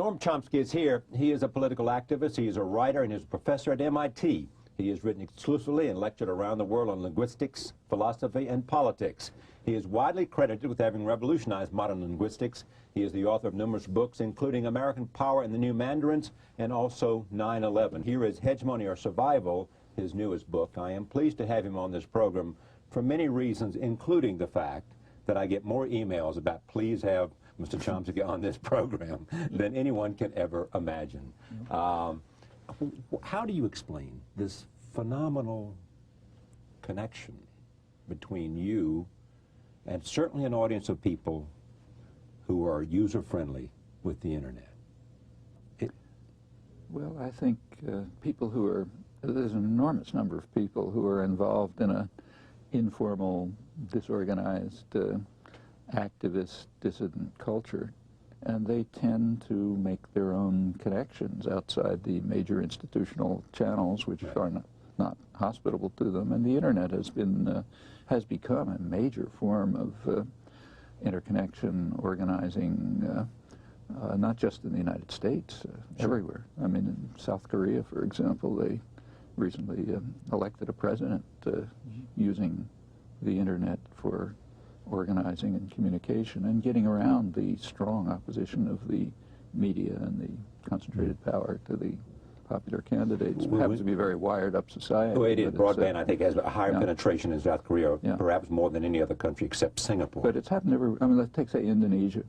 Noam Chomsky is here. He is a political activist, he is a writer, and he is a professor at MIT. He has written exclusively and lectured around the world on linguistics, philosophy, and politics. He is widely credited with having revolutionized modern linguistics. He is the author of numerous books, including American Power and the New Mandarins, and also 9/11. Here is Hegemony or Survival, his newest book. I am pleased to have him on this program for many reasons, including the fact that I get more emails about please have Mr. Chomsky on this program than anyone can ever imagine. How do you explain this phenomenal connection between you and certainly an audience of people who are user-friendly with the internet? Well, I think people who are, there's an enormous number of people who are involved in a informal, disorganized, activist, dissident culture, and they tend to make their own connections outside the major institutional channels, which are not hospitable to them. And the internet has become a major form of interconnection, organizing, not just in the United States, everywhere. I mean, in South Korea, for example, they recently elected a president using the internet for organizing and communication and getting around the strong opposition of the media and the concentrated power to the popular candidates. It happens to be a very wired-up society. Well, it is. Broadband, I think, has a higher penetration in South Korea, perhaps more than any other country except Singapore. But it's happened everywhere. I mean, let's take, say, Indonesia.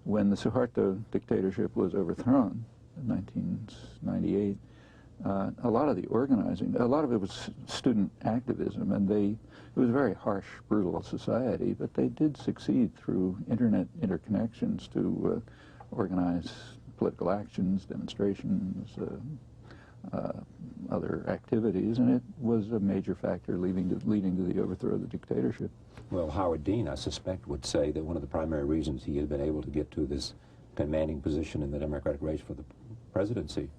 When the Suharto dictatorship was overthrown in 1998, a lot of the organizing, a lot of it was student activism, and it was a very harsh, brutal society, but they did succeed through internet interconnections to organize political actions, demonstrations, other activities, and it was a major factor leading to the overthrow of the dictatorship. Well, Howard Dean, I suspect, would say that one of the primary reasons he has been able to get to this commanding position in the Democratic race for the presidency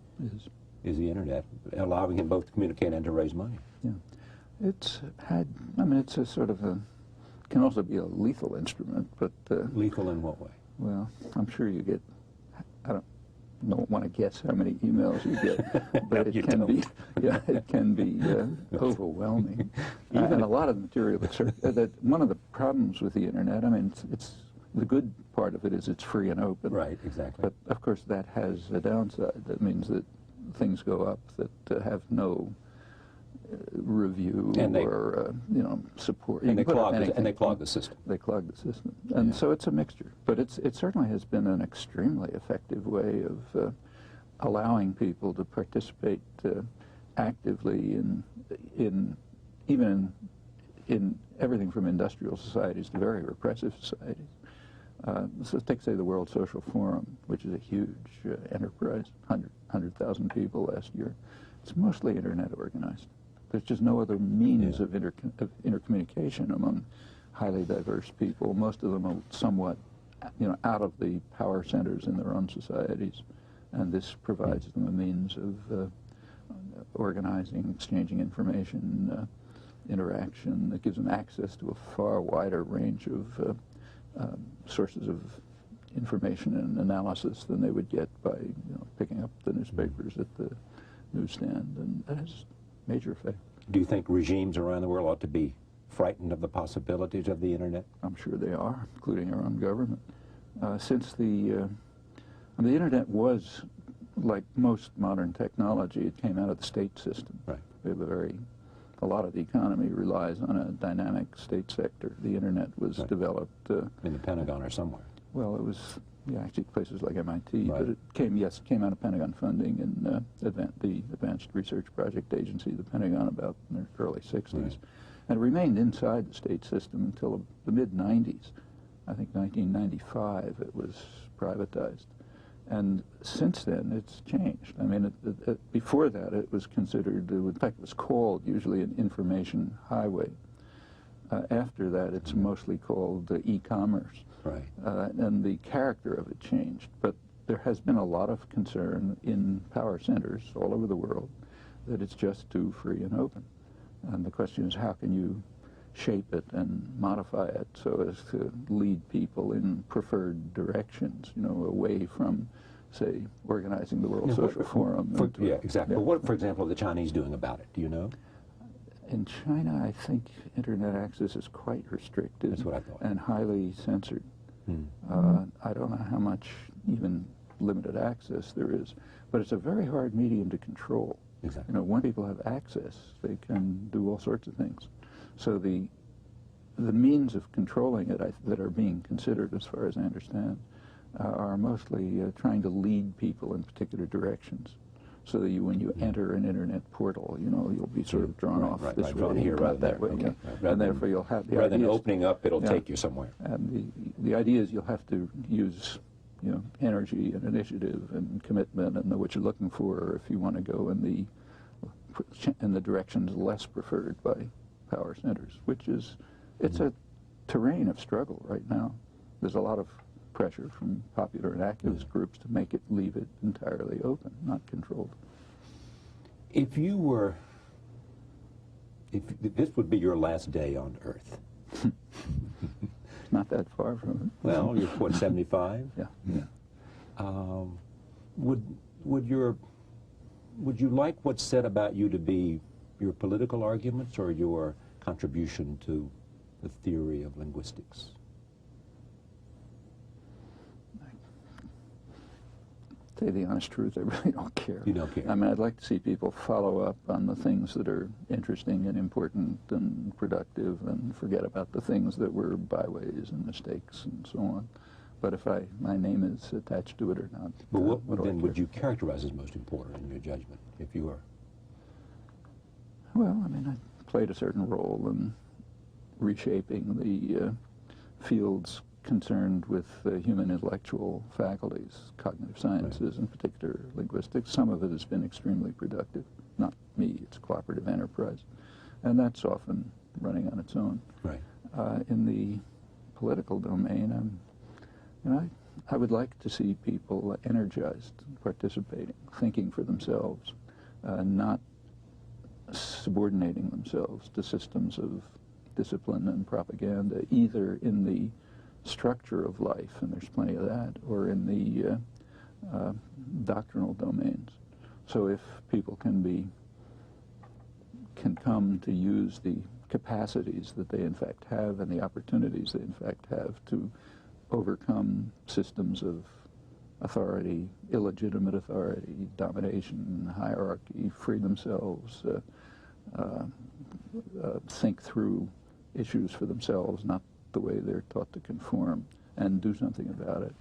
is the internet, allowing him both to communicate and to raise money. Yeah. It's had, I mean, it's a sort of a, can also be a lethal instrument, but... lethal in what way? Well, I'm sure you get, I don't want to guess how many emails you get, but it can be overwhelming. And a lot of material that one of the problems with the internet, I mean, it's the good part of it is it's free and open. Right, exactly. But of course that has a downside. That means that things go up that have no review or you know, support. And they clog the system. They clog the system, and so it's a mixture. But it certainly has been an extremely effective way of allowing people to participate actively in even in everything from industrial societies to very repressive societies. So take, say, the World Social Forum, which is a huge enterprise, 100,000 people last year. It's mostly internet organized. There's just no other means of intercommunication among highly diverse people. Most of them are somewhat, you know, out of the power centers in their own societies, and this provides them a means of organizing, exchanging information, interaction. It gives them access to a far wider range of sources of information and analysis than they would get by, you know, picking up the newspapers at the newsstand, and that has major effect. Do you think regimes around the world ought to be frightened of the possibilities of the internet? I'm sure they are, including our own government. Since the internet was, like most modern technology, it came out of the state system. Right. We have a lot of the economy relies on a dynamic state sector. The internet was developed in the Pentagon or somewhere. Well, it was actually places like MIT, but it came out of Pentagon funding and the Advanced Research Project Agency, the Pentagon, about in the early 60s, and it remained inside the state system until the mid-90s. I think 1995 it was privatized. And since then, it's changed. I mean, before that, it was considered, in fact, it was called usually an information highway. After that, it's mostly called e-commerce. Right. And the character of it changed. But there has been a lot of concern in power centers all over the world that it's just too free and open. And the question is, how can you shape it and modify it so as to lead people in preferred directions, you know, away from say, organizing the World Social Forum. Yeah, exactly. But what, for example, are the Chinese doing about it? Do you know? In China, I think internet access is quite restricted. That's what I thought. And highly censored. I don't know how much even limited access there is, but it's a very hard medium to control. Exactly. You know, when people have access, they can do all sorts of things. So the means of controlling it that are being considered, as far as I understand, are mostly trying to lead people in particular directions. So that when you enter an internet portal, you know, you'll be sort of drawn off this way, here, rather that way, okay. And therefore you'll have the rather than ideas, opening up, it'll take you somewhere. And the idea is you'll have to use, you know, energy and initiative and commitment and know what you're looking for if you want to go in the directions less preferred by power centers, which is it's a terrain of struggle right now. There's a lot of pressure from popular and activist groups to leave it entirely open, not controlled. If this would be your last day on Earth. Not that far from it. Well, you're what, 75? Yeah. Would you like what's said about you to be your political arguments or your contribution to the theory of linguistics? To tell you the honest truth, I really don't care. You don't care? I mean, I'd like to see people follow up on the things that are interesting and important and productive and forget about the things that were byways and mistakes and so on. But if my name is attached to it or not, but what then would you characterize as most important in your judgment, if you were? Well, I mean, I played a certain role in reshaping the fields concerned with human intellectual faculties, cognitive sciences, in particular linguistics. Some of it has been extremely productive. Not me, it's a cooperative enterprise. And that's often running on its own. Right. In the political domain, I would like to see people energized, participating, thinking for themselves, not subordinating themselves to systems of discipline and propaganda, either in the structure of life, and there's plenty of that, or in the doctrinal domains. So if people can come to use the capacities that they in fact have and the opportunities they in fact have to overcome systems of authority, illegitimate authority, domination, hierarchy, free themselves, think through issues for themselves, not the way they're taught to conform, and do something about it.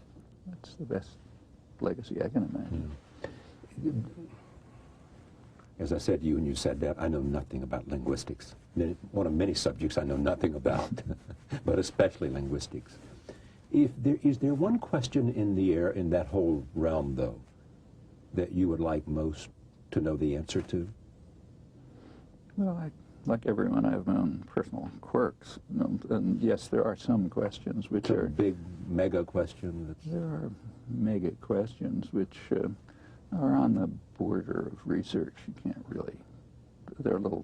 That's the best legacy I can imagine. As I said to you, and you said that, I know nothing about linguistics. One of many subjects I know nothing about, but especially linguistics. Is there one question in the air in that whole realm, though, that you would like most to know the answer to? Well, like everyone, I have my own personal quirks. And yes, there are some questions which are big, mega questions. There are mega questions which are on the border of research. You can't really, they're a little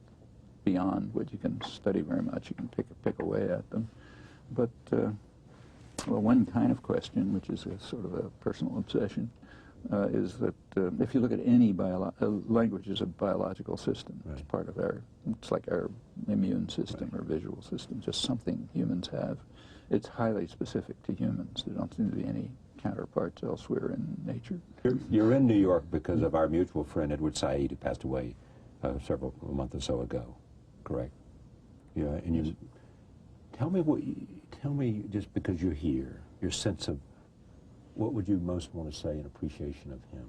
beyond what you can study very much. You can pick away at them. But, well, one kind of question, which is a sort of a personal obsession, is that if you look at any language is a biological system. Right. It's part of it's like our immune system or visual system, just something humans have. It's highly specific to humans. There don't seem to be any counterparts elsewhere in nature. You're in New York because of our mutual friend Edward Said, who passed away a month or so ago, correct? Yeah, and you tell me just because you're here, your sense of what would you most want to say in appreciation of him?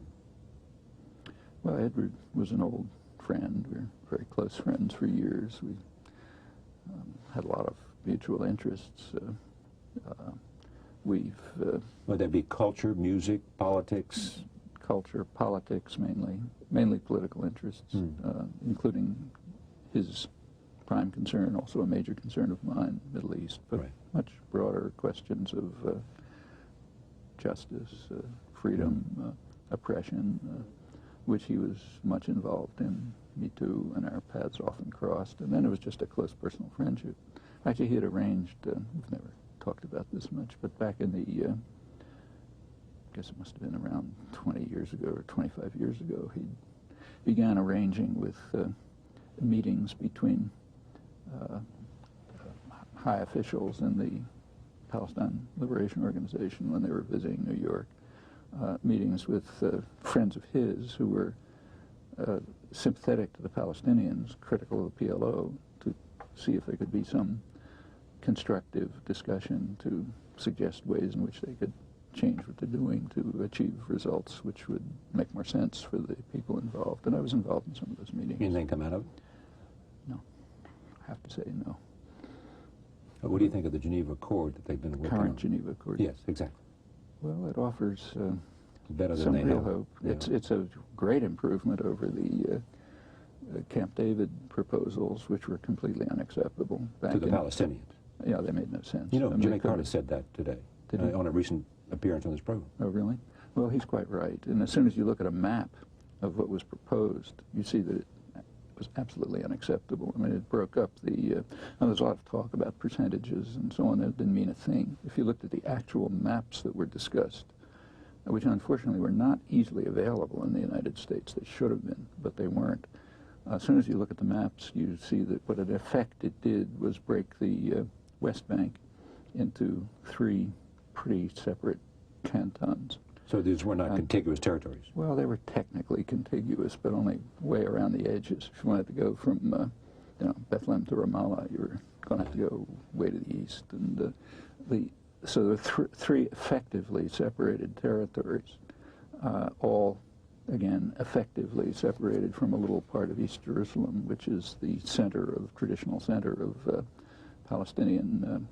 Well, Edward was an old friend. We were very close friends for years. We had a lot of mutual interests. Would that be culture, music, politics? Culture, politics mainly political interests, including his prime concern, also a major concern of mine, Middle East, but much broader questions of justice, freedom, oppression, which he was much involved in. Me too, and our paths often crossed. And then it was just a close personal friendship. Actually, he had arranged, we've never talked about this much, but back in the guess it must have been around 20 years ago or 25 years ago, he began arranging with meetings between high officials in the Palestine Liberation Organization when they were visiting New York, meetings with friends of his who were sympathetic to the Palestinians, critical of the PLO, to see if there could be some constructive discussion to suggest ways in which they could change what they're doing to achieve results which would make more sense for the people involved. And I was involved in some of those meetings. Anything come out of it? No. I have to say no. What do you think of the Geneva Accord that they've been working on? Current Geneva Accord? Yes, exactly. Well, it offers better than some they real have. hope. Yeah. It's a great improvement over the Camp David proposals, which were completely unacceptable back To the in, Palestinians. Yeah, they made no sense. You know, I mean, Jimmy they Carter could've- said that today Did he? on a recent appearance on this program. Oh, really? Well, he's quite right. And as soon as you look at a map of what was proposed, you see that it was absolutely unacceptable. I mean, it broke up the, and there's a lot of talk about percentages and so on. That didn't mean a thing. If you looked at the actual maps that were discussed, which unfortunately were not easily available in the United States, they should have been, but they weren't. As soon as you look at the maps, you see that what in effect it did was break the West Bank into 3 pretty separate cantons. So these were not contiguous territories. Well, they were technically contiguous, but only way around the edges. If you wanted to go from, you know, Bethlehem to Ramallah, you were going to have to go way to the east. And so there were 3 effectively separated territories, all, again, effectively separated from a little part of East Jerusalem, which is the traditional center of Palestinian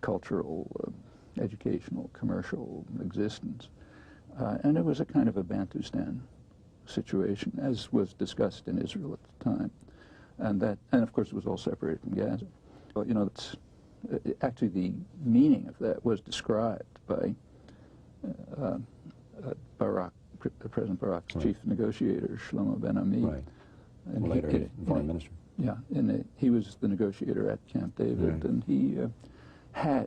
cultural, educational, commercial existence. And it was a kind of a Bantustan situation, as was discussed in Israel at the time. And of course, it was all separated from Gaza. Well, you know, actually the meaning of that was described by President Barak's right. chief negotiator, Shlomo Ben-Ami. Right. And Later, foreign minister. Yeah, and he was the negotiator at Camp David, Right. and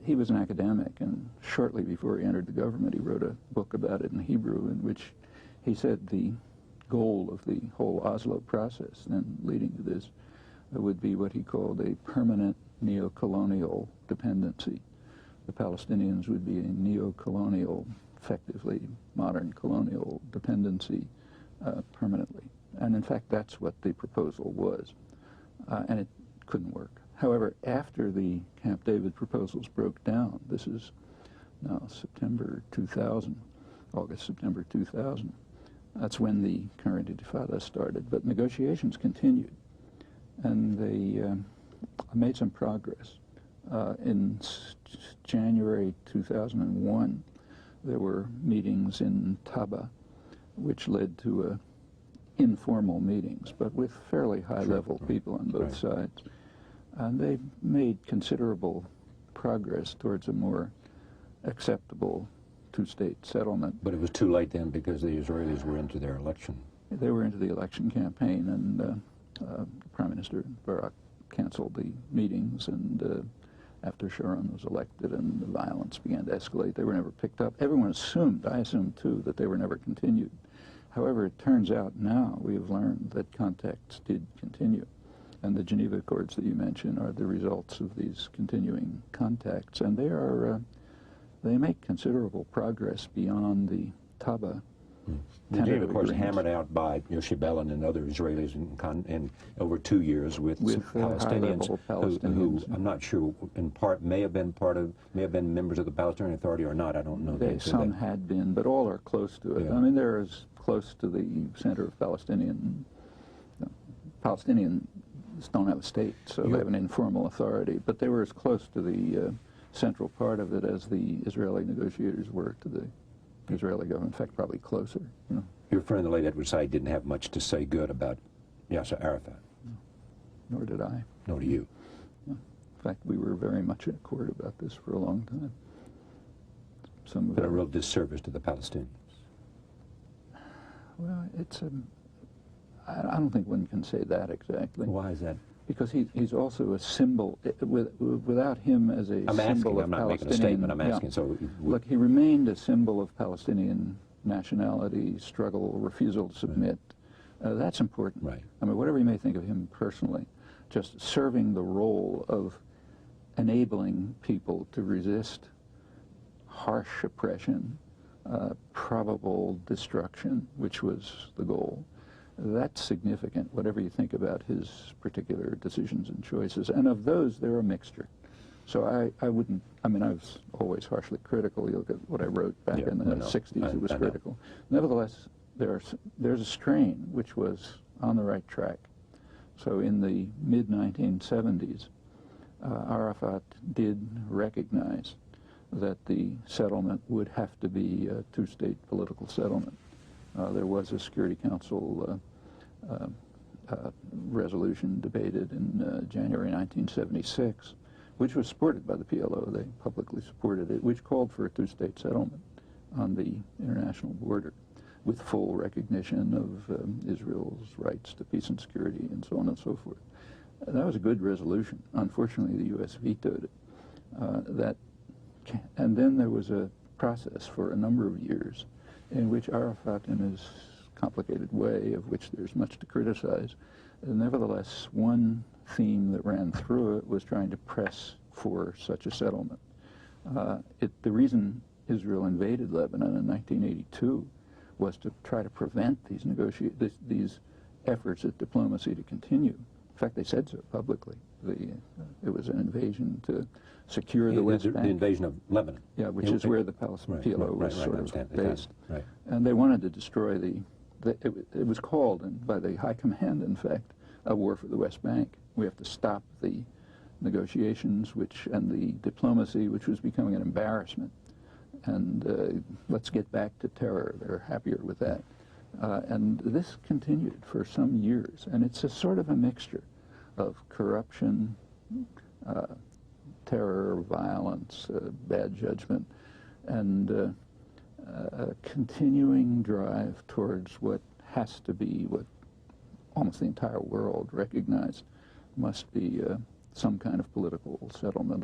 he was an academic, and shortly before he entered the government, he wrote a book about it in Hebrew, in which he said the goal of the whole Oslo process, then leading to this, would be what he called a permanent neo-colonial dependency. The Palestinians would be a neo-colonial, effectively modern colonial dependency permanently. And in fact, that's what the proposal was. And it couldn't work. However, after the Camp David proposals broke down, this is now September 2000, August, September 2000, that's when the current Intifada started. But negotiations continued, and they made some progress. In January 2001, there were meetings in Taba, which led to informal meetings, but with fairly high-level people on both sides. And they made considerable progress towards a more acceptable 2-state settlement. But it was too late then because the Israelis were into their election. They were into the election campaign, and Prime Minister Barak canceled the meetings, and after Sharon was elected and the violence began to escalate, they were never picked up. Everyone assumed, I assumed too, that they were never continued. However, it turns out now we have learned that contacts did continue. And the Geneva Accords that you mentioned are the results of these continuing contacts. And they make considerable progress beyond the Taba. The Geneva Accords hammered out by Yossi Beilin and other Israelis in over 2 years with Palestinians who I'm not sure in part may have been members of the Palestinian Authority or not. I don't know. Some had been, but all are close to it. Yeah. I mean, they're as close to the center of Palestinians don't have a state, so they have an informal authority, but they were as close to the central part of it as the Israeli negotiators were to the Israeli government. In fact, probably closer. You know. Your friend, the late Edward Said, didn't have much to say good about Yasser Arafat. No. Nor did I. Nor do you. No. In fact, we were very much in accord about this for a long time. Some of But a real disservice to the Palestinians. Well, it's I don't think one can say that exactly. Why is that? because he's also a symbol. Without him as a symbol of I'm not making a Palestinian, statement, I'm asking. yeah. So Look, he remained a symbol of Palestinian nationality, struggle, refusal to submit. That's important. Right. I mean, whatever you may think of him personally, just serving the role of enabling people to resist harsh oppression, probable destruction, which was the goal. That's significant, whatever you think about his particular decisions and choices. And of those, they're a mixture. So I wouldn't, I mean, I was always harshly critical. You look at what I wrote back in the 60s, it was critical. Nevertheless, there's a strain which was on the right track. So in the mid-1970s, Arafat did recognize that the settlement would have to be a two-state political settlement. There was a Security Council resolution debated in January 1976, which was supported by the PLO. They publicly supported it, which called for a two-state settlement on the international border with full recognition of Israel's rights to peace and security and so on and so forth. That was a good resolution. Unfortunately, the U.S. vetoed it. And then there was a process for a number of years in which Arafat, in his complicated way, of which there's much to criticize, nevertheless, one theme that ran through it was trying to press for such a settlement. The reason Israel invaded Lebanon in 1982 was to try to prevent these efforts at diplomacy to continue. In fact, they said so publicly. It was an invasion to secure the West Bank. The invasion of Lebanon. Yeah, which is where the Palestinian PLO was sort of based. Right. And they wanted to destroy it was called, by the High Command, in fact, a war for the West Bank. We have to stop the negotiations and the diplomacy, which was becoming an embarrassment. And let's get back to terror. They're happier with that. And this continued for some years. And it's a sort of a mixture of corruption, terror, violence, bad judgment, and a continuing drive towards what has to be, what almost the entire world recognized must be some kind of political settlement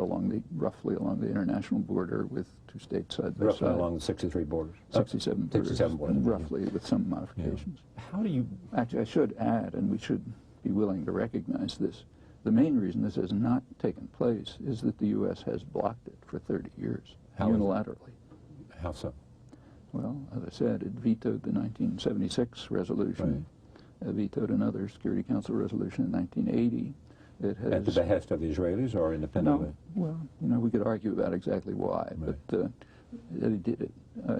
roughly along the international border with two states side by side. Roughly along the 63 borders. 67 borders. 67 borders. Roughly, with some modifications. Yeah. How do you... Actually, I should add, and we should be willing to recognize this, the main reason this has not taken place is that the U.S. has blocked it for 30 years, unilaterally. How so? Well, as I said, it vetoed the 1976 resolution. Right. It vetoed another Security Council resolution in 1980. It has, at the behest of the Israelis or independently? No, well, we could argue about exactly why, right. But they did it.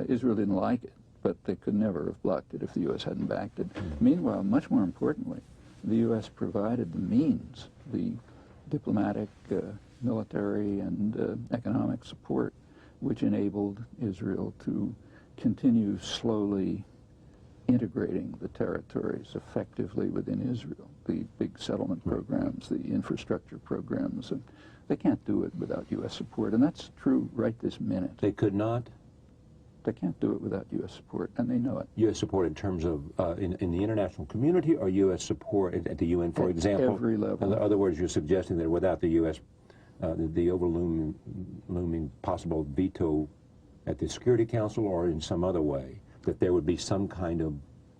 Israel didn't like it, but they could never have blocked it if the U.S. hadn't backed it. Meanwhile, much more importantly, the U.S. provided the means, the diplomatic, military, and economic support, which enabled Israel to continue slowly integrating the territories effectively within Israel. The big settlement programs, the infrastructure programs, and they can't do it without U.S. support, and that's true right this minute. They could not? They can't do it without U.S. support, and they know it. U.S. support in terms of in the international community, or U.S. support at the UN, for example? Every level. In other words, you're suggesting that without the U.S., the overlooming possible veto at the Security Council or in some other way, that there would be some kind of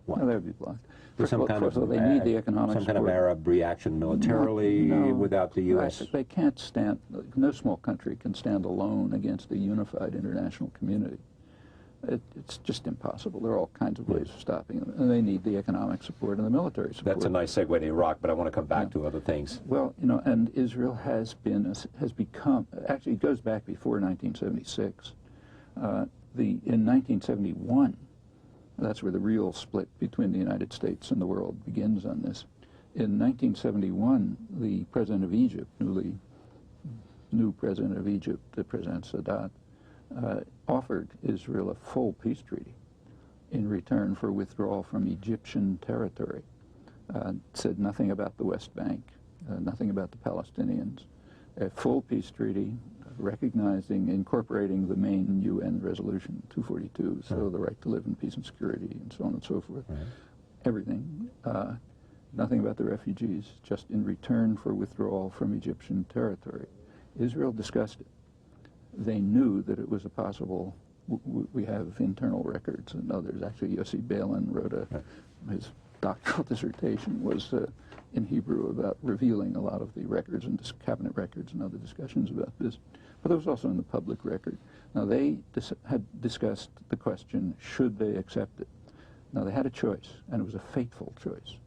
what? No, they would be blocked. Some kind of they need the economic some support. kind of Arab reaction militarily without the U.S. They can't stand. No small country can stand alone against a unified international community. It's just impossible. There are all kinds of ways of stopping them, and they need the economic support and the military support. That's a nice segue to Iraq, but I want to come back to other things. Well, and Israel has become. Actually, it goes back before 1976. In 1971. That's where the real split between the United States and the world begins on this. In 1971, the president of Egypt, new president of Egypt, President Sadat, offered Israel a full peace treaty in return for withdrawal from Egyptian territory. Said nothing about the West Bank, nothing about the Palestinians. A full peace treaty incorporating the main UN resolution 242, so the right to live in peace and security and so on and so forth. Right. Everything. nothing about the refugees, just in return for withdrawal from Egyptian territory. Israel discussed it. They knew that it was a possible, we have internal records and others. Actually, Yossi Beilin wrote his doctoral dissertation was in Hebrew about revealing a lot of the records and cabinet records and other discussions about this. But it was also in the public record. Now, they had discussed the question, should they accept it? Now, they had a choice, and it was a fateful choice.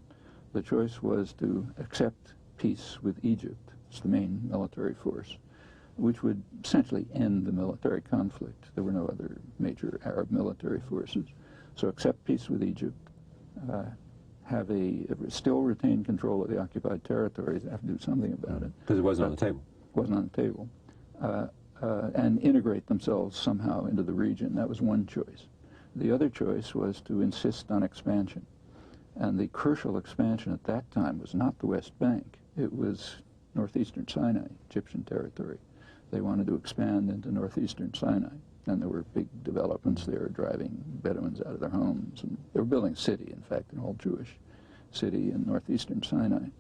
The choice was to accept peace with Egypt, it's the main military force, which would essentially end the military conflict. There were no other major Arab military forces. So accept peace with Egypt, still retain control of the occupied territories, have to do something about it. Because it wasn't on the table. It wasn't on the table. And integrate themselves somehow into the region. That was one choice. The other choice was to insist on expansion. And the crucial expansion at that time was not the West Bank. It was northeastern Sinai, Egyptian territory. They wanted to expand into northeastern Sinai. And there were big developments there, driving Bedouins out of their homes. And they were building a city, in fact, an all-Jewish city in northeastern Sinai.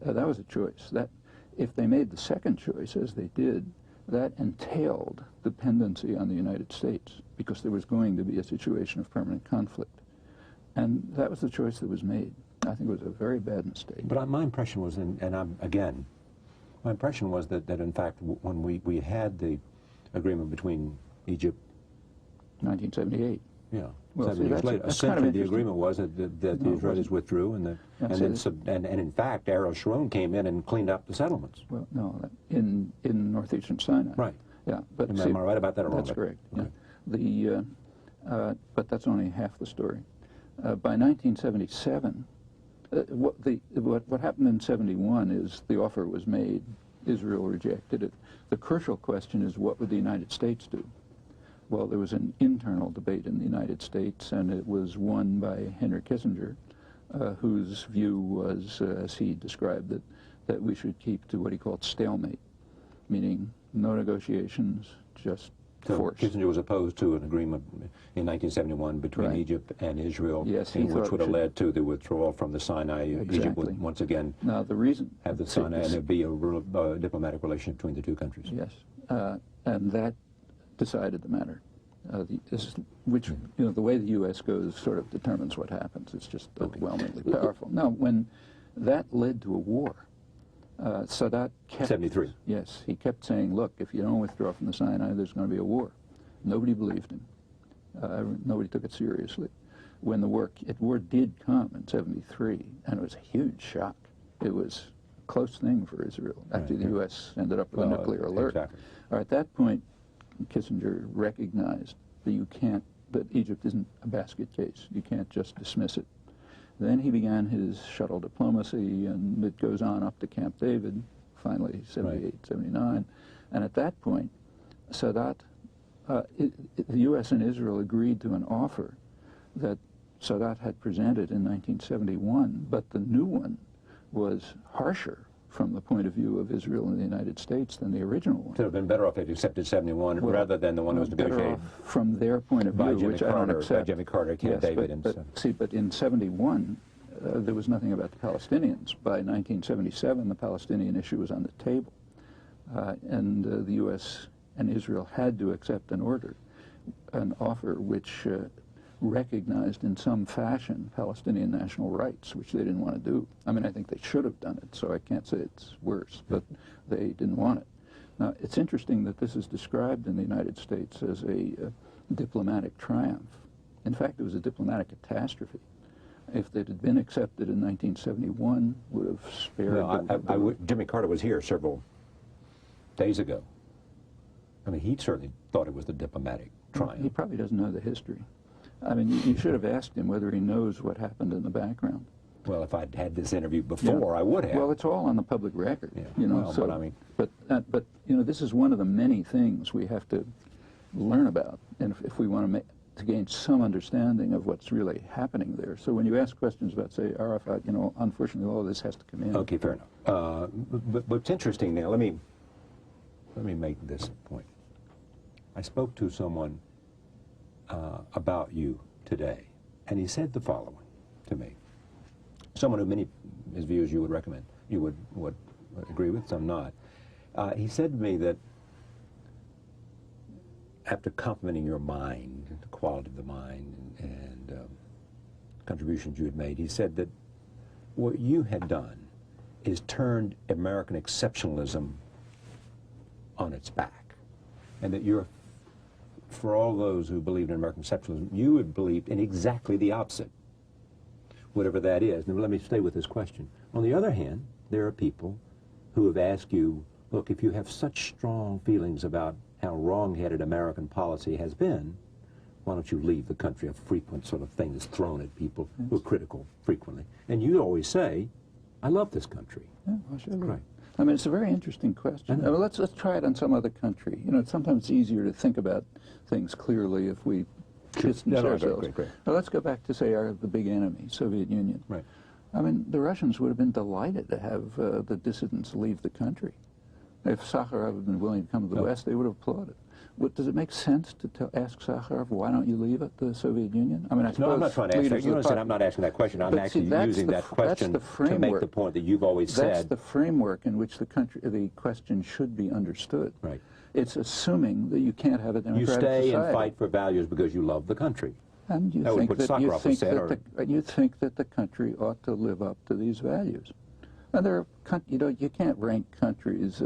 That was a choice. That, if they made the second choice, as they did, that entailed dependency on the United States, because there was going to be a situation of permanent conflict. And that was the choice that was made. I think it was a very bad mistake. But my impression was, my impression was that in fact, when we had the agreement between Egypt... 1978. Yeah. Well, 7 years later. Essentially, the agreement was that the Israelis withdrew, and in fact, Ariel Sharon came in and cleaned up the settlements. Well, no, in northeastern Sinai. Right. Yeah, but am I right about that or wrong? That's correct. Okay. Yeah. But that's only half the story. By 1977, what happened in 71 is the offer was made. Israel rejected it. The crucial question is, what would the United States do? Well, there was an internal debate in the United States, and it was won by Henry Kissinger, whose view was, as he described it, that we should keep to what he called stalemate, meaning no negotiations, just force. Kissinger was opposed to an agreement in 1971 between Egypt and Israel, yes, which would have led to the withdrawal from the Sinai. Exactly. Egypt would once again have the Sinai, and there'd be a real diplomatic relation between the two countries. Yes, and that decided the matter. Which, the way the U.S. goes sort of determines what happens. It's just overwhelmingly powerful. Now, when that led to a war, Sadat kept... 73. Yes, he kept saying, look, if you don't withdraw from the Sinai, there's going to be a war. Nobody believed him. Nobody took it seriously. When the war did come in 73, and it was a huge shock. It was a close thing for Israel. Actually, the U.S. ended up with a nuclear alert. Exactly. At that point, Kissinger recognized that Egypt isn't a basket case. You can't just dismiss it. Then he began his shuttle diplomacy, and it goes on up to Camp David, finally 78, 79. And at that point, Sadat, the U.S. and Israel agreed to an offer that Sadat had presented in 1971, but the new one was harsher from the point of view of Israel and the United States than the original one. It would have been better off if they accepted 71 rather than the one that was negotiated. From their point of view, which I don't accept. By Jimmy Carter, Camp David. But in 71, there was nothing about the Palestinians. By 1977, the Palestinian issue was on the table. And the U.S. and Israel had to accept an offer which recognized in some fashion Palestinian national rights, which they didn't want to do. I mean, I think they should have done it, so I can't say it's worse, but they didn't want it. Now, it's interesting that this is described in the United States as a diplomatic triumph. In fact, it was a diplomatic catastrophe. If it had been accepted in 1971, would have spared... Jimmy Carter was here several days ago. I mean, he certainly thought it was the diplomatic triumph. He probably doesn't know the history. I mean, you should have asked him whether he knows what happened in the background. Well, if I'd had this interview before, I would have. Well, it's all on the public record. Yeah. But I mean, but this is one of the many things we have to learn about, and if we want to gain some understanding of what's really happening there. So when you ask questions about, say, Arafat, unfortunately, all of this has to come in. Okay, fair enough. But what's interesting now, let me make this point. I spoke to someone about you today, and he said the following to me. someone who many his views you would recommend, you would agree with, some not. He said to me that after complimenting your mind, the quality of the mind, and contributions you had made, he said that what you had done is turned American exceptionalism on its back, and that you're, for all those who believed in American exceptionalism, you had believed in exactly the opposite, whatever that is. Now let me stay with this question. On the other hand, there are people who have asked you, look, if you have such strong feelings about how wrong-headed American policy has been, why don't you leave the country? A frequent sort of thing that's thrown at people who are critical frequently. And you always say, I love this country. Yeah, well, sure. Right. I mean, it's a very interesting question. Well, let's try it on some other country. You know, it's sometimes easier to think about things clearly if we distance ourselves. Great. Well, let's go back to, say, the big enemy, Soviet Union. Right. I mean, the Russians would have been delighted to have the dissidents leave the country. If Sakharov had been willing to come to the West, they would have applauded. Does it make sense to ask Sakharov, why don't you leave the Soviet Union? I mean, I suppose no, I'm not trying to ask that. You understand, I'm not asking that question. I'm actually using that question to make the point that you've always said. That's the framework in which the question should be understood. Right. It's assuming that you can't have a democratic society. You stay and fight for values because you love the country. And you think that the country ought to live up to these values. And there are, you can't rank countries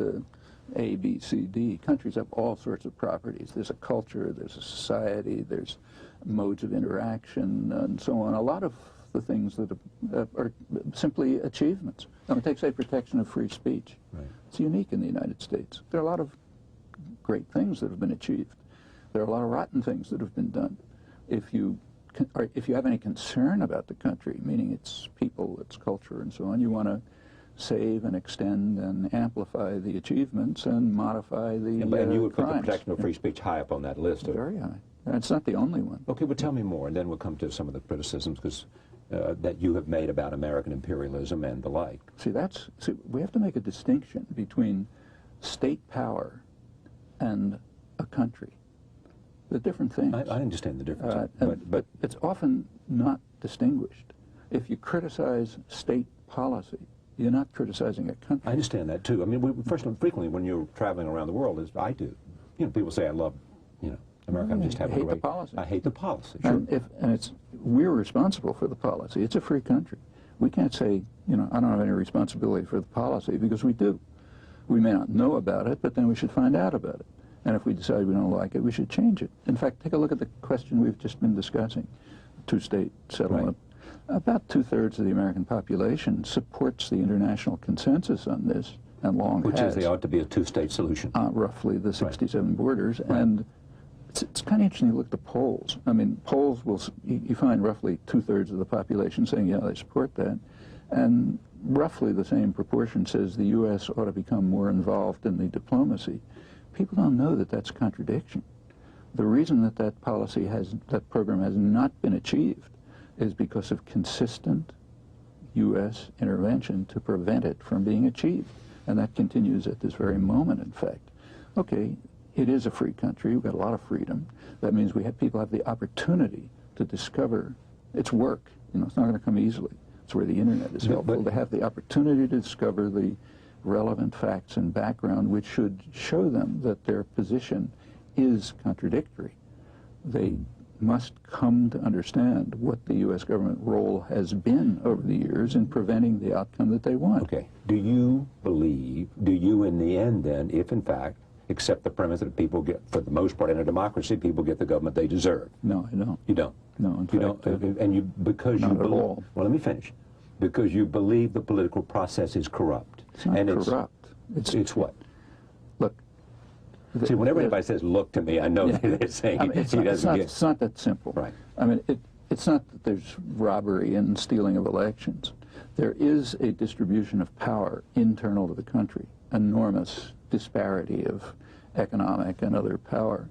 A, B, C, D. Countries have all sorts of properties. There's a culture, there's a society, there's modes of interaction, and so on. A lot of the things that are simply achievements. I mean, take, say, protection of free speech. Right. It's unique in the United States. There are a lot of great things that have been achieved. There are a lot of rotten things that have been done. If you have any concern about the country, meaning its people, its culture, and so on, you want to save and extend and amplify the achievements and modify the and you would put crimes. the protection of free speech high up on that list. Very high. And it's not the only one. Okay, well, tell me more, and then we'll come to some of the criticisms that you have made about American imperialism and the like. See, we have to make a distinction between state power and a country. They're different things. I understand the difference, but it's often not distinguished. If you criticize state policy, you're not criticizing a country. I understand that too. I mean, frequently when you're traveling around the world, as I do, people say, I love, America. I'm just having hate the policy. I hate the policy. Sure. And we're responsible for the policy. It's a free country. We can't say, I don't have any responsibility for the policy, because we do. We may not know about it, but then we should find out about it. And if we decide we don't like it, we should change it. In fact, take a look at the question we've just been discussing, two-state settlement. Right. About 2/3 of the American population supports the international consensus on this, and long Which has. is there ought to be a two-state solution. Roughly the 67 borders. Right. And it's kind of interesting to look at the polls. I mean, polls you find roughly 2/3 of the population saying, yeah, they support that. And roughly the same proportion says the U.S. ought to become more involved in the diplomacy. People don't know that that's a contradiction. The reason that that program has not been achieved is because of consistent U.S. intervention to prevent it from being achieved. And that continues at this very moment, in fact. Okay, it is a free country. We've got a lot of freedom. That means people have the opportunity to discover its work. It's not going to come easily. It's where the internet is helpful, to have the opportunity to discover the relevant facts and background which should show them that their position is contradictory. They must come to understand what the U.S. government role has been over the years in preventing the outcome that they want. Okay. Do you in the end then, if in fact, accept the premise that people get, for the most part in a democracy, people get the government they deserve? No, I don't. You don't? No, in fact, because not you at all. Well, let me finish. Because you believe the political process is corrupt. It's not corrupt. It's what? Look. See, whenever anybody says, look to me, I know they're saying he doesn't get... It's not that simple. Right. I mean, it's not that there's robbery and stealing of elections. There is a distribution of power internal to the country, enormous disparity of economic and other power.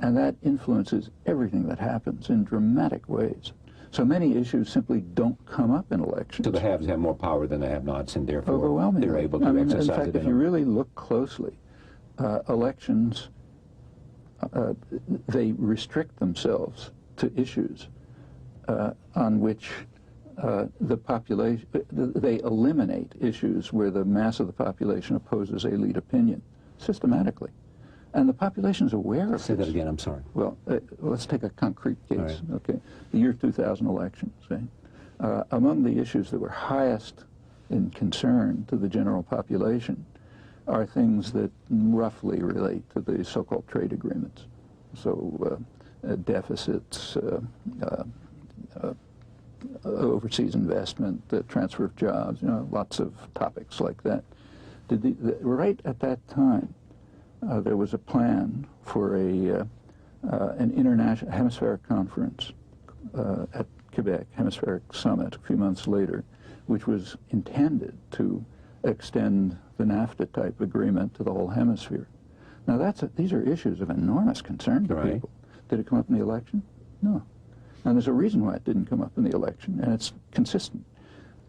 And that influences everything that happens in dramatic ways. So many issues simply don't come up in elections. So the haves have more power than the have-nots, and therefore overwhelmingly. they're able to exercise it. In fact, if you really look closely, elections, they restrict themselves to issues on which the population, they eliminate issues where the mass of the population opposes a lead opinion systematically. And the population is aware of this. Say that again, I'm sorry. Well, let's take a concrete case, right. okay? The year 2000 election, say. Among the issues that were highest in concern to the general population are things that roughly relate to the so-called trade agreements. So deficits, overseas investment, transfer of jobs, lots of topics like that. Right at that time, there was a plan for an international hemispheric conference at Quebec, Hemispheric Summit, a few months later, which was intended to extend the NAFTA-type agreement to the whole hemisphere. Now, these are issues of enormous concern to right. people. Did it come up in the election? No. And there's a reason why it didn't come up in the election, and it's consistent.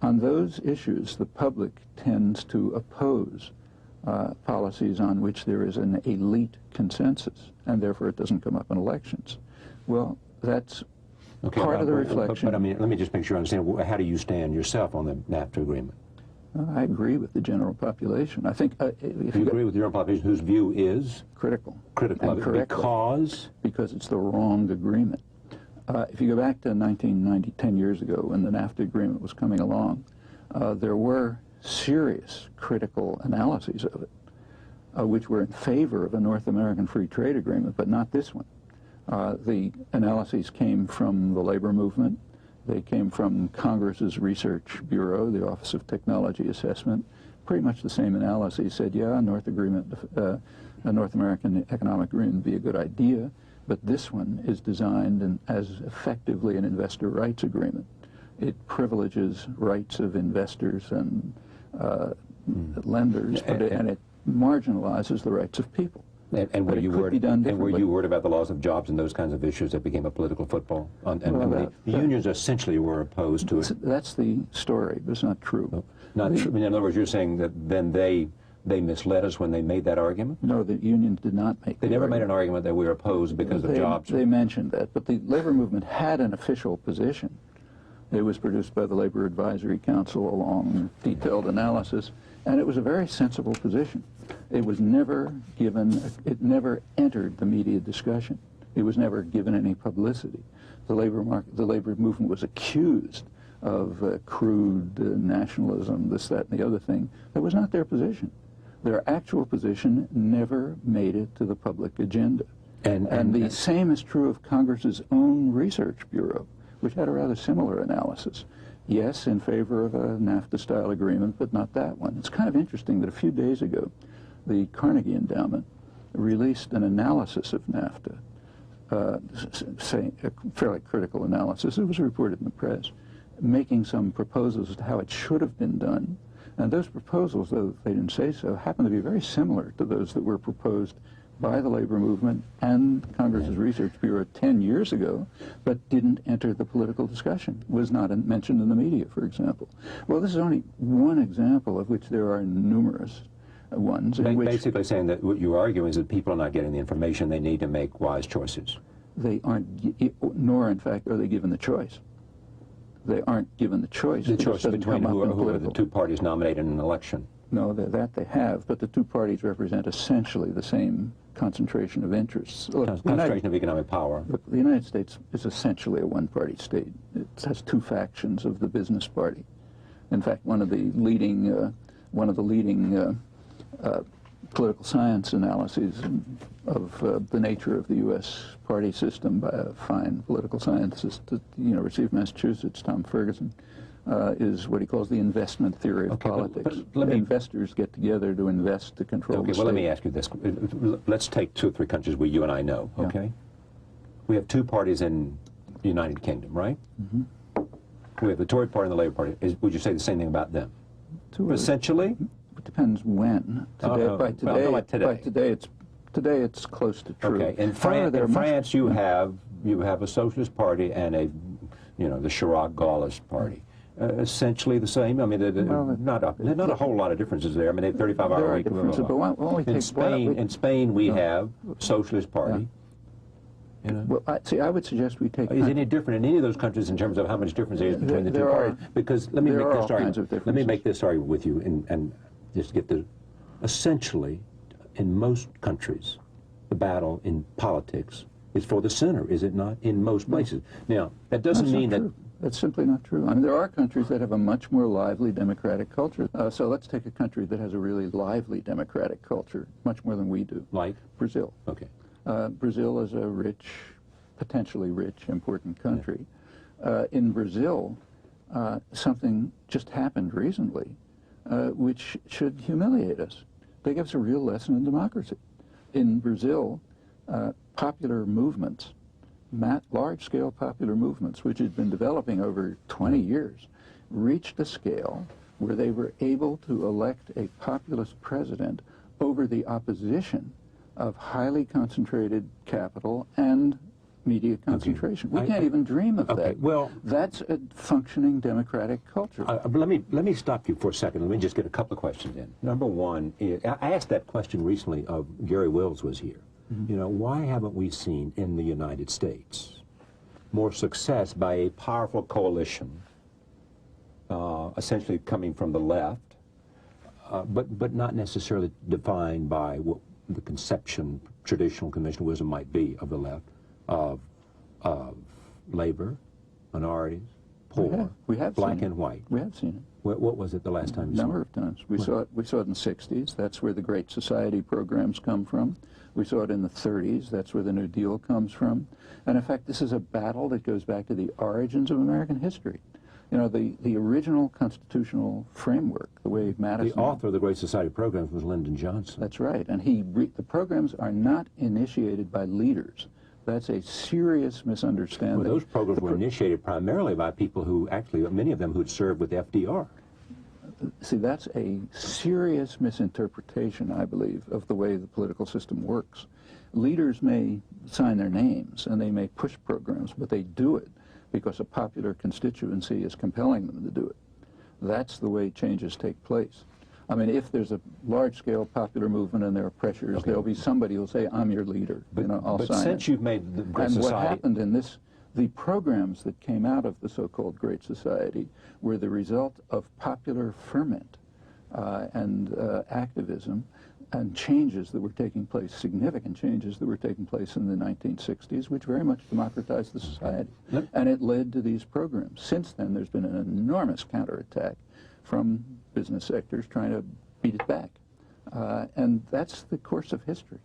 On those issues, the public tends to oppose policies on which there is an elite consensus, and therefore it doesn't come up in elections. Well, that's part of the reflection. But I mean, let me just make sure I understand. How do you stand yourself on the NAFTA agreement? I agree with the general population. I think if you agree with the general population whose view is critical of it because it's the wrong agreement. If you go back to 1990, 10 years ago, when the NAFTA agreement was coming along, there were serious critical analyses of it, which were in favor of a North American free trade agreement, but not this one. The analyses came from the labor movement. They came from Congress's Research Bureau, the Office of Technology Assessment. Pretty much the same analyses said, yeah, a North American economic agreement would be a good idea, but this one is designed as effectively an investor rights agreement. It privileges rights of investors and lenders, and it marginalizes the rights of people. And were you worried about the loss of jobs and those kinds of issues that became a political football? The unions essentially were opposed to it. That's the story, but it's not true. No, not true. In other words, you're saying that then they misled us when they made that argument? No, the unions did not make that. They never made an argument that we were opposed because of jobs. They mentioned that, but the labor movement had an official position. It was produced by the Labor Advisory Council along detailed analysis, and it was a very sensible position. It was never given, it never entered the media discussion. It was never given any publicity. The labor movement was accused of crude nationalism, this, that, and the other thing. That was not their position. Their actual position never made it to the public agenda. And the same is true of Congress's own Research Bureau, which had a rather similar analysis. Yes, in favor of a NAFTA-style agreement, but not that one. It's kind of interesting that a few days ago, the Carnegie Endowment released an analysis of NAFTA, saying a fairly critical analysis. It was reported in the press, making some proposals as to how it should have been done. And those proposals, though they didn't say so, happen to be very similar to those that were proposed by the labor movement and Congress's Research Bureau 10 years ago, but didn't enter the political discussion, was not mentioned in the media, for example. Well, this is only one example of which there are numerous ones. Basically saying that what you're arguing is that people are not getting the information they need to make wise choices. They aren't, nor in fact are they given the choice. They aren't given the choice. The choice between who are the two parties nominated in an election. No, that they have, but the two parties represent essentially the same concentration of interests. Look, concentration of economic power. Look, the United States is essentially a one-party state. It has two factions of the business party. In fact, one of the leading political science analyses of the nature of the U.S. party system by a fine political scientist at the University of Massachusetts, Tom Ferguson, is what he calls the investment theory of politics. Investors get together to invest to control the state. Well, let me ask you this. Let's take 2 or 3 countries where you and I know, okay? Yeah. We have 2 parties in the United Kingdom, right? Mm-hmm. We have the Tory Party and the Labour Party. Would you say the same thing about them? Essentially? It depends when. By today it's close to true. Okay. In France, you have a Socialist Party and the Chirac Gaullist Party. Essentially the same. I mean, there's not a whole lot of differences there. I mean, they have 35-hour week. But in Spain, we have Socialist Party. You know? Well, I would suggest we take... Is it any different in any of those countries in terms of how much difference there is between the two parties? Because let me make this argument with you and just get the... Essentially, in most countries, the battle in politics is for the center, is it not? In most places. Now, that doesn't mean that... That's simply not true. I mean, there are countries that have a much more lively democratic culture. So let's take a country that has a really lively democratic culture, much more than we do. Like? Brazil. Okay. Brazil is a rich, potentially rich, important country. In Brazil, something just happened recently, which should humiliate us. They give us a real lesson in democracy. In Brazil, popular movements, large-scale popular movements, which had been developing over 20 years, reached a scale where they were able to elect a populist president over the opposition of highly concentrated capital and media concentration. We can't even dream of that. Well, that's a functioning democratic culture. Let me stop you for a second. Let me just get a couple of questions in. Number one, I asked that question recently of Gary Wills was here. You know, why haven't we seen in the United States more success by a powerful coalition, essentially coming from the left, but not necessarily defined by what the conception, traditional conventional wisdom might be of the left, of labor, minorities, poor, we have black and white. We have seen it. What was it the last time you saw it? A number of times. We saw it in the 60s. That's where the Great Society programs come from. We saw it in the 30s. That's where the New Deal comes from. And in fact, this is a battle that goes back to the origins of American history. You know, the original constitutional framework, the way Madison... The author of the Great Society programs was Lyndon Johnson. That's right. And the programs are not initiated by leaders. That's a serious misunderstanding. Well, those programs were initiated primarily by people who actually, many of them who'd served with FDR. See, that's a serious misinterpretation, I believe, of the way the political system works. Leaders may sign their names and they may push programs, but they do it because a popular constituency is compelling them to do it. That's the way changes take place. I mean, if there's a large-scale popular movement and there are pressures, there'll be somebody who'll say, I'm your leader. But, you know, I'll sign since you've made the Great Society... And what happened in this, the programs that came out of the so-called Great Society were the result of popular ferment and activism and changes that were taking place, significant changes that were taking place in the 1960s, which very much democratized the society. And it led to these programs. Since then, there's been an enormous counterattack from business sectors trying to beat it back. And that's the course of history.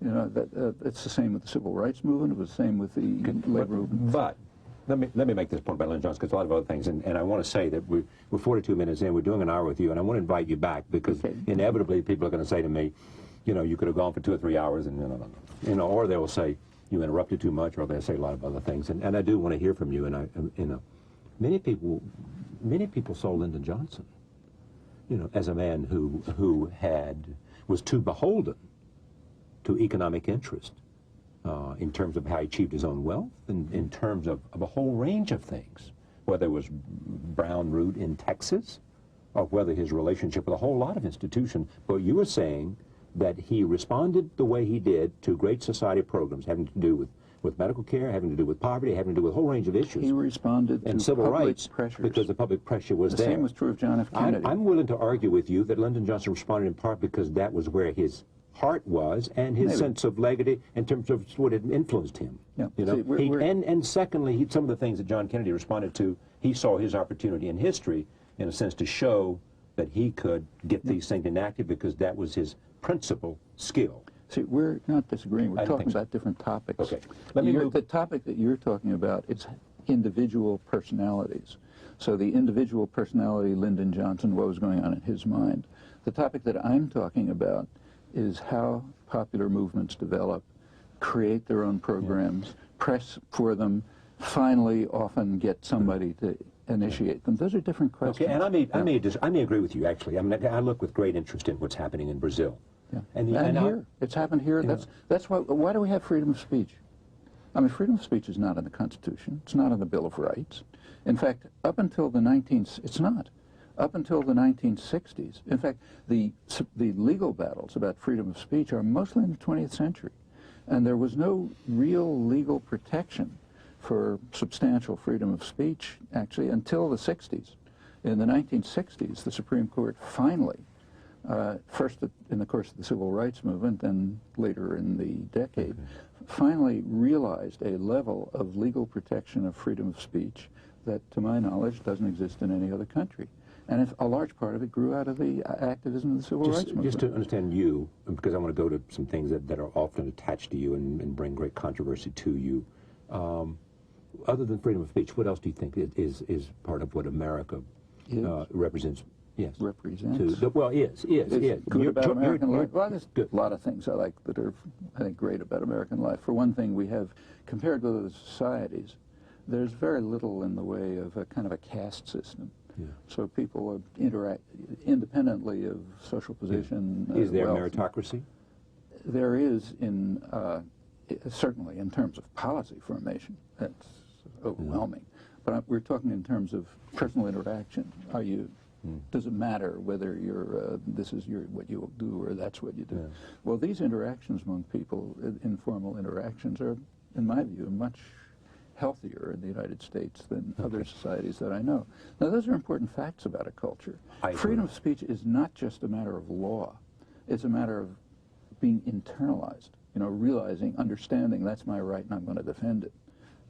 You know, it's the same with the civil rights movement. It was the same with the labor movement. But let me make this point about Lyndon Johnson, because a lot of other things, and I want to say that we're 42 minutes in, we're doing an hour with you, and I want to invite you back, because inevitably people are going to say to me, you know, you could have gone for 2 or 3 hours, and you know, or they will say you interrupted too much, or they'll say a lot of other things, and I do want to hear from you. And you know, many people saw Lyndon Johnson, you know, as a man who was too beholden to economic interest. In terms of how he achieved his own wealth, and in terms of a whole range of things, whether it was brown root in Texas, or whether his relationship with a whole lot of institutions. But you were saying that he responded the way he did to Great Society programs having to do with medical care, having to do with poverty, having to do with a whole range of issues. He responded and to civil rights pressures. because the public pressure was there. The same was true of John F. Kennedy. I'm willing to argue with you that Lyndon Johnson responded in part because that was where his heart was, and his sense of legacy in terms of what had influenced him. Yeah. You know, See, and secondly, some of the things that John Kennedy responded to, he saw his opportunity in history, in a sense, to show that he could get these things enacted, because that was his principal skill. See, we're not disagreeing. We're talking about different topics. Okay. The topic that you're talking about is individual personalities. So the individual personality, Lyndon Johnson, what was going on in his mind. The topic that I'm talking about is how popular movements develop, create their own programs, press for them, finally often get somebody to initiate them. Those are different questions. Okay, and I may agree with you, actually. I mean, I look with great interest in what's happening in Brazil. Yeah. And here, it's happened here. That's why do we have freedom of speech? I mean, freedom of speech is not in the Constitution. It's not in the Bill of Rights. In fact, up until the it's not. Up until the 1960s. In fact, the legal battles about freedom of speech are mostly in the 20th century. And there was no real legal protection for substantial freedom of speech, actually, until the 60s. In the 1960s, the Supreme Court finally, first in the course of the Civil Rights Movement and later in the decade, finally realized a level of legal protection of freedom of speech that, to my knowledge, doesn't exist in any other country. And if a large part of it grew out of the activism of the Civil Rights Movement. Just to understand you, because I want to go to some things that are often attached to you and bring great controversy to you. Other than freedom of speech, what else do you think is part of what America represents? Yes. Represents. Well, is. Good about American life. Well, there's a lot of things I like that are, I think, great about American life. For one thing, we have, compared with other societies, there's very little in the way of a kind of a caste system. Yeah. So people interact independently of social position. Is there meritocracy? There is, certainly in terms of policy formation. That's overwhelming. But we're talking in terms of personal interaction. Does it matter whether you're this is what you do or that's what you do? Yeah. Well, these interactions among people, informal interactions, are, in my view, much healthier in the United States than other societies that I know. Now, those are important facts about a culture. Freedom of speech is not just a matter of law. It's a matter of being internalized, realizing, understanding that's my right and I'm going to defend it.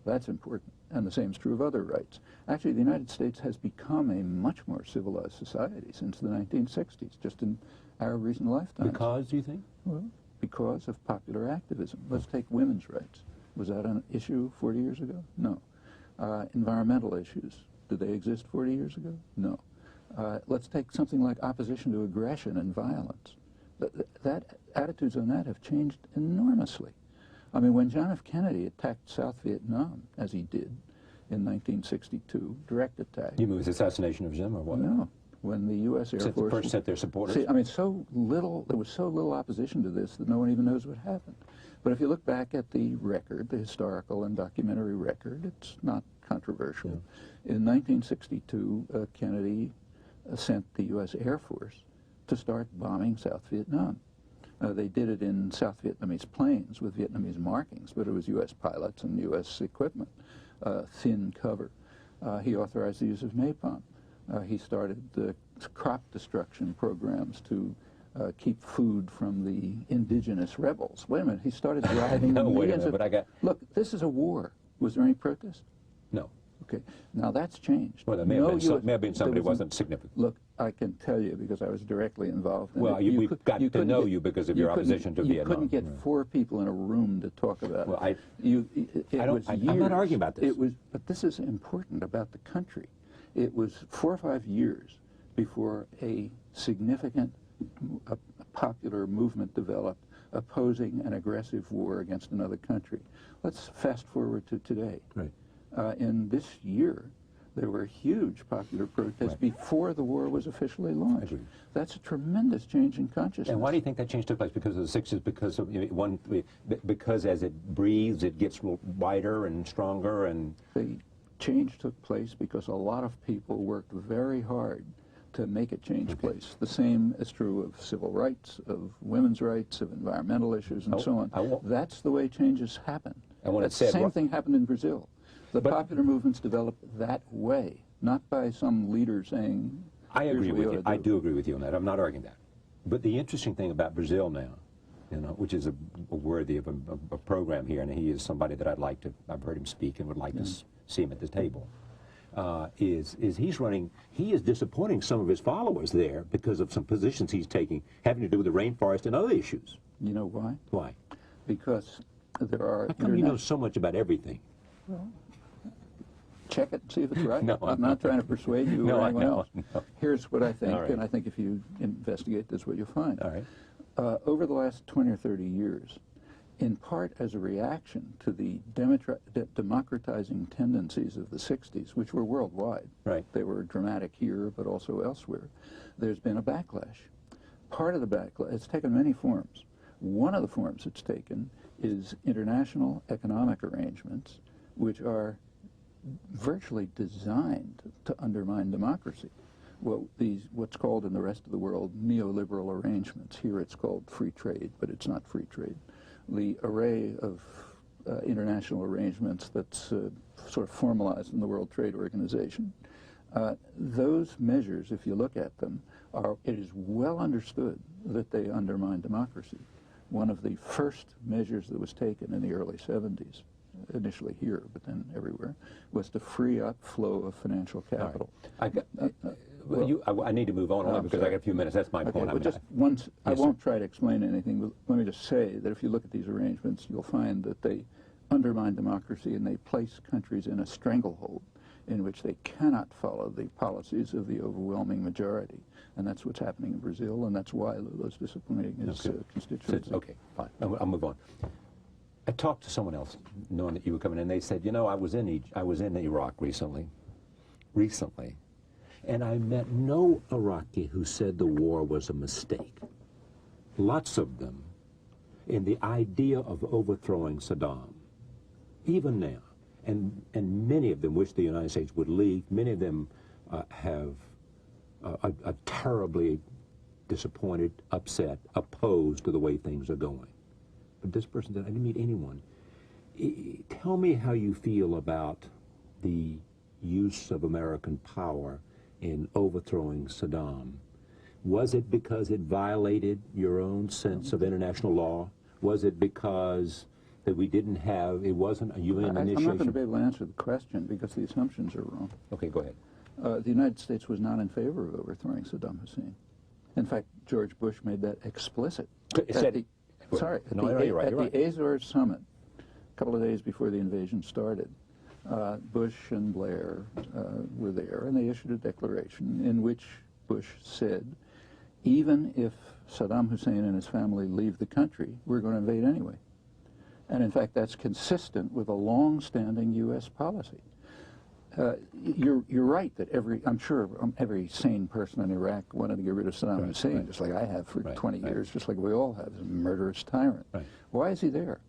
That's important. And the same is true of other rights. Actually, the United States has become a much more civilized society since the 1960s, just in our recent lifetimes. Because, do you think? Well, because of popular activism. Let's take women's rights. Was that an issue 40 years ago? No. Environmental issues, did they exist 40 years ago? No. Let's take something like opposition to aggression and violence. Attitudes on that have changed enormously. I mean, when John F. Kennedy attacked South Vietnam, as he did in 1962, direct attack. You mean it was assassination of Jim or what? No. When the U.S. Air Force... First sent their supporters? See, I mean, there was so little opposition to this that no one even knows what happened. But if you look back at the record, the historical and documentary record, it's not controversial. Yeah. In 1962, Kennedy sent the U.S. Air Force to start bombing South Vietnam. They did it in South Vietnamese planes with Vietnamese markings, but it was U.S. pilots and U.S. equipment, thin cover. He authorized the use of napalm. He started the crop destruction programs to keep food from the indigenous rebels. Wait a minute, he started driving millions of... Look, this is a war. Was there any protest? No. Okay, now that's changed. Well, there may have been somebody who wasn't significant. Look, I can tell you because I was directly involved in it. Well, we've got to know you because of your opposition to Vietnam. You couldn't get 4 people in a room to talk about it. I'm not arguing about this. But this is important about the country. It was 4 or 5 years before a significant popular movement developed opposing an aggressive war against another country. Let's fast forward to today. Right. In this year, there were huge popular protests before the war was officially launched. That's a tremendous change in consciousness. And why do you think that change took place? Because of the 60s? Because of because as it breathes, it gets wider and stronger? And the change took place because a lot of people worked very hard to make a change place. The same is true of civil rights, of women's rights, of environmental issues, and so on. That's the way changes happen. The same thing happened in Brazil. The popular movements developed that way, not by some leader saying, I agree with you. I do agree with you on that. I'm not arguing that. But the interesting thing about Brazil now, which is worthy of a program here, and he is somebody that I've heard him speak and would like to see him at the table, is he is disappointing some of his followers there because of some positions he's taking having to do with the rainforest and other issues. You know why? Why? Because there are... How come you know so much about everything? Well, check it and see if it's right. No, I'm not trying to persuade you or anyone else. No. Here's what I think, and I think if you investigate this, what you'll find. All right. Over the last 20 or 30 years, in part as a reaction to the democratizing tendencies of the 60s, which were worldwide. Right. They were dramatic here, but also elsewhere. There's been a backlash. Part of the backlash, it's taken many forms. One of the forms it's taken is international economic arrangements, which are virtually designed to undermine democracy. Well, what's called in the rest of the world neoliberal arrangements. Here it's called free trade, but it's not free trade. the array of international arrangements that's sort of formalized in the World Trade Organization. Those measures, if you look at them, it is well understood that they undermine democracy. One of the first measures that was taken in the early 70s, initially here, but then everywhere, was to free up flow of financial capital. Right. I need to move on only because I got a few minutes. That's my point. Well, just once, I won't try to explain anything, but let me just say that if you look at these arrangements, you'll find that they undermine democracy and they place countries in a stranglehold in which they cannot follow the policies of the overwhelming majority. And that's what's happening in Brazil, and that's why Lula's disciplining his constituency. Okay, fine. I'll move on. I talked to someone else, knowing that you were coming in. They said, you know, I was in Iraq recently, and I met no Iraqi who said the war was a mistake. Lots of them, in the idea of overthrowing Saddam, even now, and many of them wish the United States would leave. Many of them are terribly disappointed, upset, opposed to the way things are going. But this person said, I didn't meet anyone. Tell me how you feel about the use of American power in overthrowing Saddam. Was it because it violated your own sense of international law? Was it because that we didn't have, it wasn't a UN initiation? I'm not going to be able to answer the question because the assumptions are wrong. Okay, go ahead. The United States was not in favor of overthrowing Saddam Hussein. In fact, George Bush made that explicit. It said, Sorry, at the Azores summit, a couple of days before the invasion started, Bush and Blair were there, and they issued a declaration in which Bush said, even if Saddam Hussein and his family leave the country, we're going to invade anyway. And in fact, that's consistent with a long-standing U.S. policy. You're right that I'm sure every sane person in Iraq wanted to get rid of Saddam Hussein, just like I have for 20 years, just like we all have, as a murderous tyrant. Why is he there?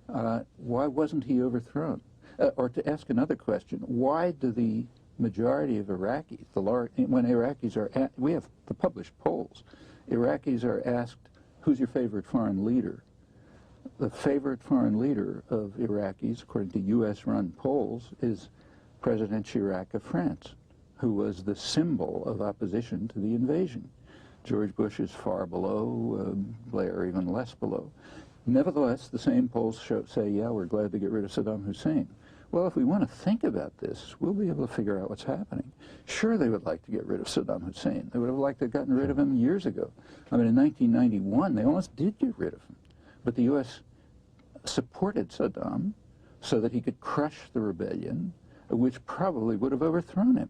Why wasn't he overthrown? Or to ask another question, why do the majority of Iraqis, when Iraqis are, we have the published polls, Iraqis are asked, who's your favorite foreign leader? The favorite foreign leader of Iraqis, according to U.S.-run polls, is President Chirac of France, who was the symbol of opposition to the invasion. George Bush is far below, Blair even less below. Nevertheless, the same polls say, yeah, we're glad to get rid of Saddam Hussein. Well, if we want to think about this, we'll be able to figure out what's happening. Sure, they would like to get rid of Saddam Hussein. They would have liked to have gotten rid of him years ago. I mean, in 1991, they almost did get rid of him. But the U.S. supported Saddam so that he could crush the rebellion, which probably would have overthrown him.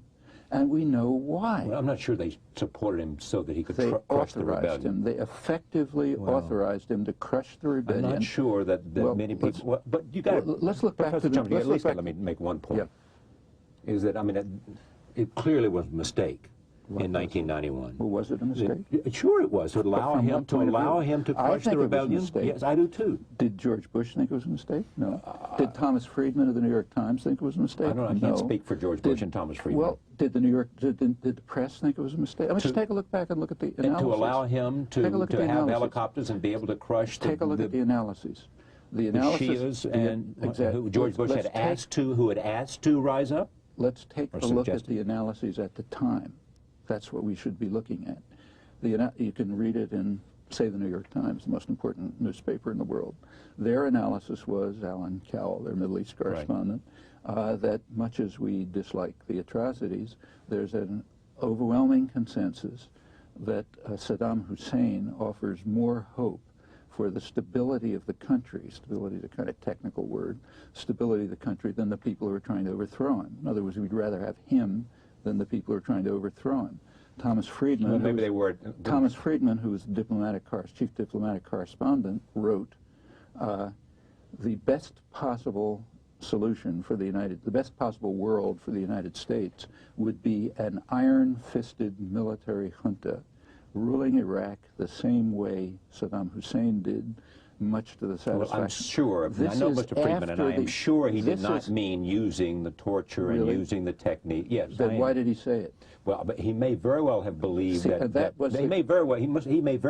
And we know why. Well, I'm not sure they supported him so that he could crush the rebellion. Him. They effectively authorized him to crush the rebellion. I'm not sure that many people... but you got let's look back to the... At least let me make one point. Yeah. Is that, I mean, it clearly was a mistake in 1991. Well, was it a mistake? Sure it was. To allow him to crush the rebellion. Yes, I do too. Did George Bush think it was a mistake? No. Did Thomas Friedman of the New York Times think it was a mistake? I don't know. I can't speak for George Bush and Thomas Friedman. Well, did the press think it was a mistake? I mean, just take a look back and look at the analysis. And to allow him to have helicopters and be able to crush the... Take a look at the analyses. The Shias and who George Bush had asked to rise up? Let's take a look at the analyses at the time. That's what we should be looking at. You can read it in, say, the New York Times, the most important newspaper in the world. Their analysis was, Alan Cowell, their Middle East correspondent, that much as we dislike the atrocities, there's an overwhelming consensus that Saddam Hussein offers more hope for the stability of the country, stability is a kind of technical word, stability of the country than the people who are trying to overthrow him. In other words, we'd rather have him than the people who are trying to overthrow him. Thomas Friedman, Thomas Friedman, who was chief diplomatic correspondent, wrote, the best possible solution for the best possible world for the United States would be an iron-fisted military junta ruling Iraq the same way Saddam Hussein did much to the satisfaction. Well, I'm sure. I know Mr. Friedman, and I am sure he did not mean using the torture and using the technique. Yes. Then why did he say it? Well, but he may very well have believed that he may very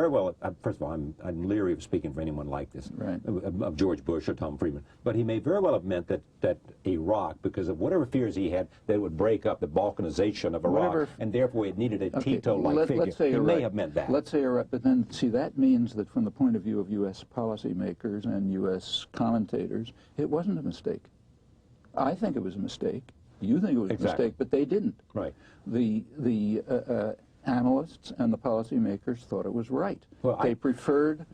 well. First of all, I'm leery of speaking for anyone like this, right, of George Bush or Tom Friedman. But he may very well have meant that Iraq, because of whatever fears he had, that it would break up the Balkanization of Iraq, and therefore it needed a Tito-like figure. Let's say he may have meant that. Let's say you're right, but then see, that means that from the point of view of U.S. policymakers and U.S. commentators, it wasn't a mistake. I think it was a mistake. You think it was a mistake, but they didn't. Right. The analysts and the policymakers thought it was right. Well, they preferred,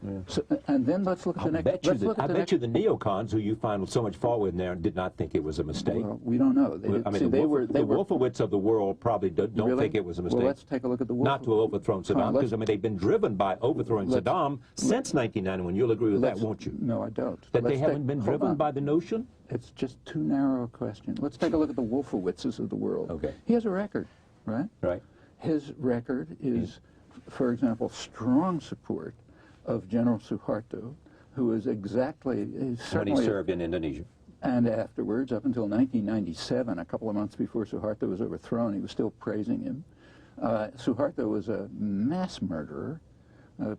and then let's look at the next. I bet you the neocons, who you find so much fault with now, did not think it was a mistake. Well, we don't know. The Wolfowitz of the world probably don't think it was a mistake. Well, let's take a look at the Wolfowitz. Not to have overthrown Saddam, because they've been driven by overthrowing Saddam since 1991. You'll agree with that, won't you? No, I don't. That they haven't been driven by the notion? It's just too narrow a question. Let's take a look at the Wolfowitzes of the world. Okay. He has a record, right? Right. His record is, for example, strong support of General Suharto, who is certainly when he served in Indonesia. And afterwards, up until 1997, a couple of months before Suharto was overthrown, he was still praising him. Suharto was a mass murderer,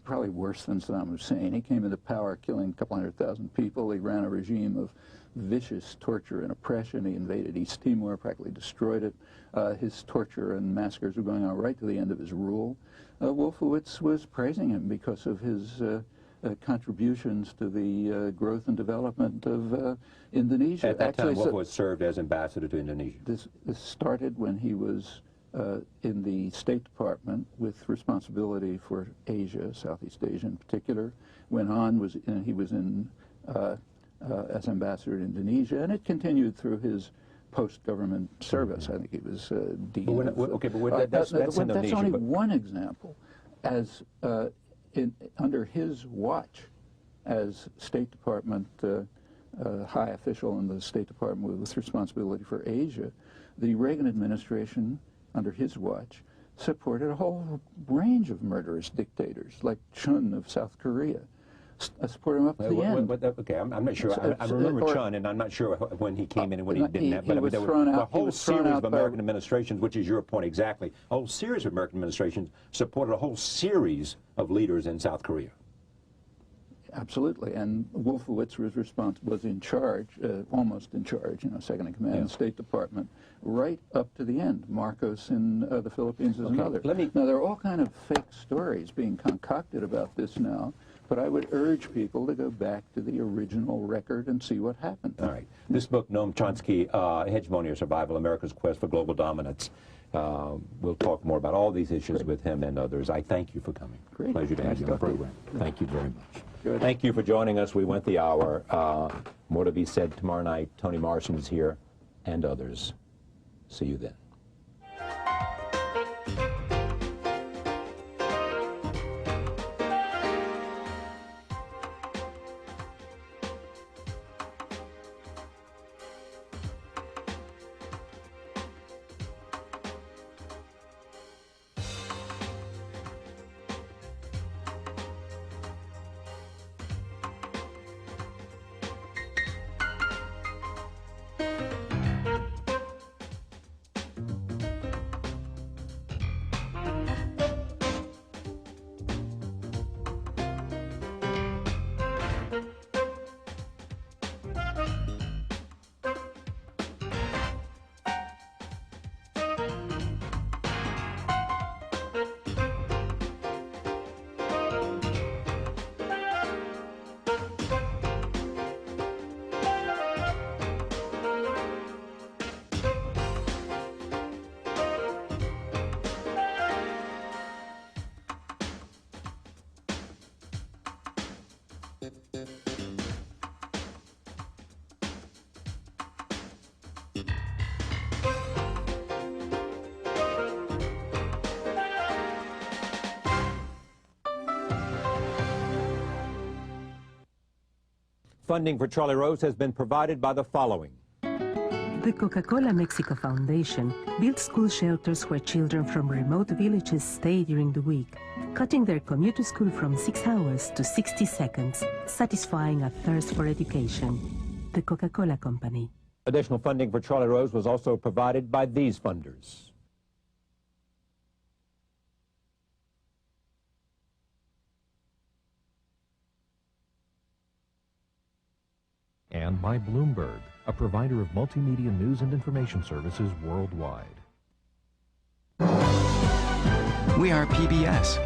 probably worse than Saddam Hussein. He came into power killing a couple 100,000 people. He ran a regime of vicious torture and oppression. He invaded East Timor, practically destroyed it. His torture and massacres were going on right to the end of his rule. Wolfowitz was praising him because of his contributions to the growth and development of Indonesia. At that time, Wolfowitz served as ambassador to Indonesia. This started when he was in the State Department with responsibility for Asia, Southeast Asia in particular. Went on, he was in as ambassador to Indonesia, and it continued through his post-government service. I think he was dean. That's Indonesia. That's only one example. As under his watch, as State Department high official in the State Department with responsibility for Asia, the Reagan administration, under his watch, supported a whole range of murderous dictators, like Chun of South Korea. Support him up to the end. Okay, I'm not sure. I remember Chun, and I'm not sure when he came in and when he didn't have. But there were a whole series of American administrations, which is your point exactly. A whole series of American administrations supported a whole series of leaders in South Korea. Absolutely, and Wolfowitz was in charge, almost in charge, second in command of the State Department, right up to the end. Marcos in the Philippines is another. Now, there are all kind of fake stories being concocted about this now, but I would urge people to go back to the original record and see what happened. All right. This book, Noam Chomsky, Hegemony or Survival, America's Quest for Global Dominance. We'll talk more about all these issues with him and others. I thank you for coming. Great. Pleasure to have you on the program. Thank you very much. Good. Thank you for joining us. We went the hour. More to be said tomorrow night. Tony Morrison is here and others. See you then. Funding for Charlie Rose has been provided by the following: The Coca-Cola Mexico Foundation built school shelters where children from remote villages stay during the week, cutting their commute to school from 6 hours to 60 seconds, satisfying a thirst for education. The Coca-Cola Company. Additional funding for Charlie Rose was also provided by these funders. And by Bloomberg, a provider of multimedia news and information services worldwide. We are PBS.